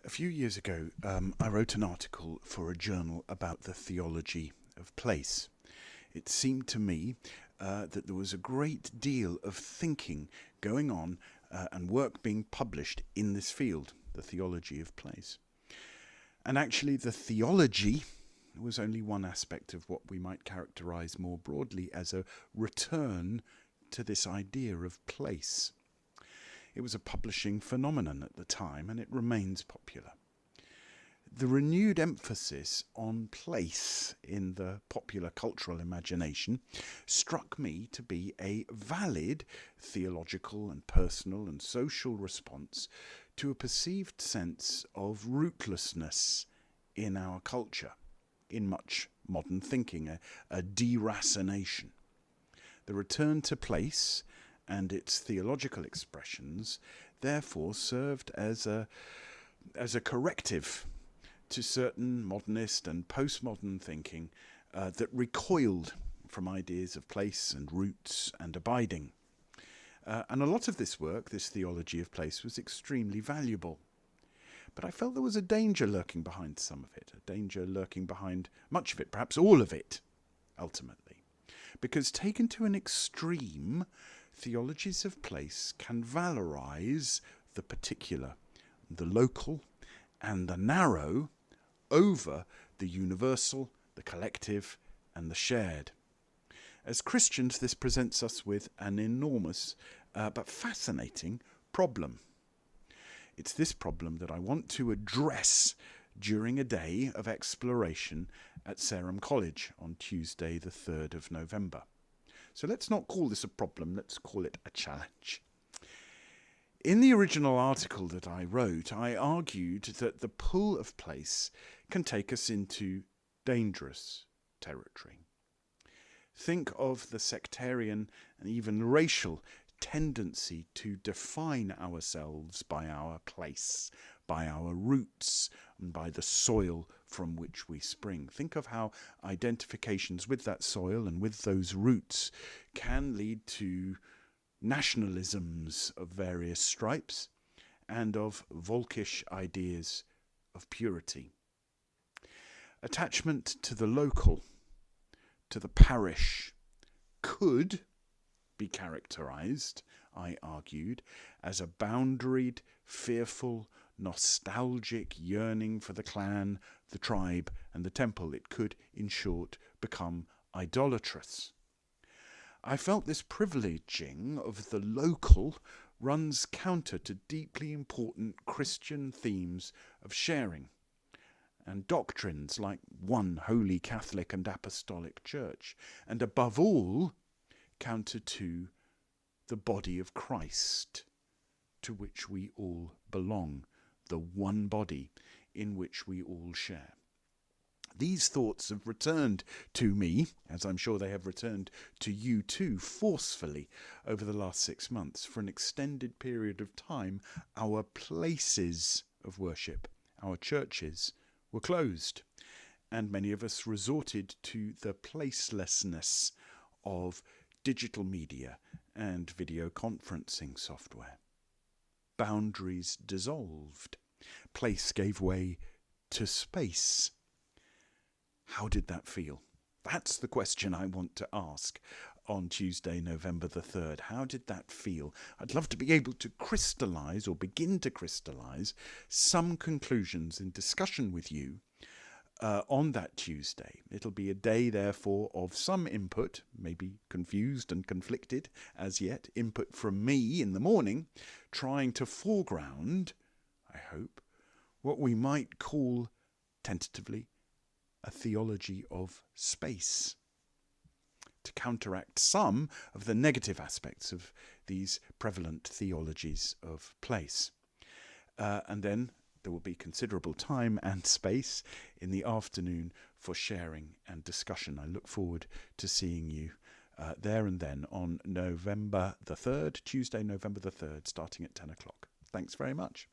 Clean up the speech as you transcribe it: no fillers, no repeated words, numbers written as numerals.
A few years ago, I wrote an article for a journal about the theology of place. It seemed to me that there was a great deal of thinking going on and work being published in this field, the theology of place. And actually, the theology was only one aspect of what we might characterize more broadly as a return to this idea of place. It was a publishing phenomenon at the time, and it remains popular. The renewed emphasis on place in the popular cultural imagination struck me to be a valid theological and personal and social response to a perceived sense of rootlessness in our culture, in much modern thinking, a deracination. The return to place and its theological expressions therefore served as a corrective to certain modernist and postmodern thinking that recoiled from ideas of place and roots and abiding. And a lot of this work, this theology of place, was extremely valuable. But I felt there was a danger lurking behind some of it, a danger lurking behind much of it, perhaps all of it, ultimately. Because taken to an extreme, theologies of place can valorize the particular, the local, and the narrow over the universal, the collective, and the shared. As Christians, this presents us with an enormous but fascinating problem. It's this problem that I want to address during a day of exploration at Sarum College on Tuesday the 3rd of November. So let's not call this a problem, let's call it a challenge. In the original article that I wrote, I argued that the pull of place can take us into dangerous territory. Think of the sectarian and even racial tendency to define ourselves by our place, by our roots, and by the soil from which we spring. Think of how identifications with that soil and with those roots can lead to nationalisms of various stripes and of Volkish ideas of purity. Attachment to the local, to the parish, could be characterized, I argued, as a boundaried, fearful, nostalgic yearning for the clan, the tribe, and the temple. It could, in short, become idolatrous. I felt this privileging of the local runs counter to deeply important Christian themes of sharing and doctrines like one holy Catholic and Apostolic Church, and above all, counter to the body of Christ, to which we all belong, the one body in which we all share. These thoughts have returned to me, as I'm sure they have returned to you too, forcefully over the last 6 months. For an extended period of time, our places of worship, our churches, were closed, and many of us resorted to the placelessness of digital media and video conferencing software. Boundaries dissolved. Place gave way to space. How did that feel? That's the question I want to ask on Tuesday, November the 3rd. How did that feel? I'd love to be able to crystallize or begin to crystallize some conclusions in discussion with you on that Tuesday. It'll be a day, therefore, of some input, maybe confused and conflicted as yet, input from me in the morning, trying to foreground, I hope, what we might call, tentatively, a theology of space, to counteract some of the negative aspects of these prevalent theologies of place. And then there will be considerable time and space in the afternoon for sharing and discussion. I look forward to seeing you there and then on November the 3rd, Tuesday, November the 3rd, starting at 10 o'clock. Thanks very much.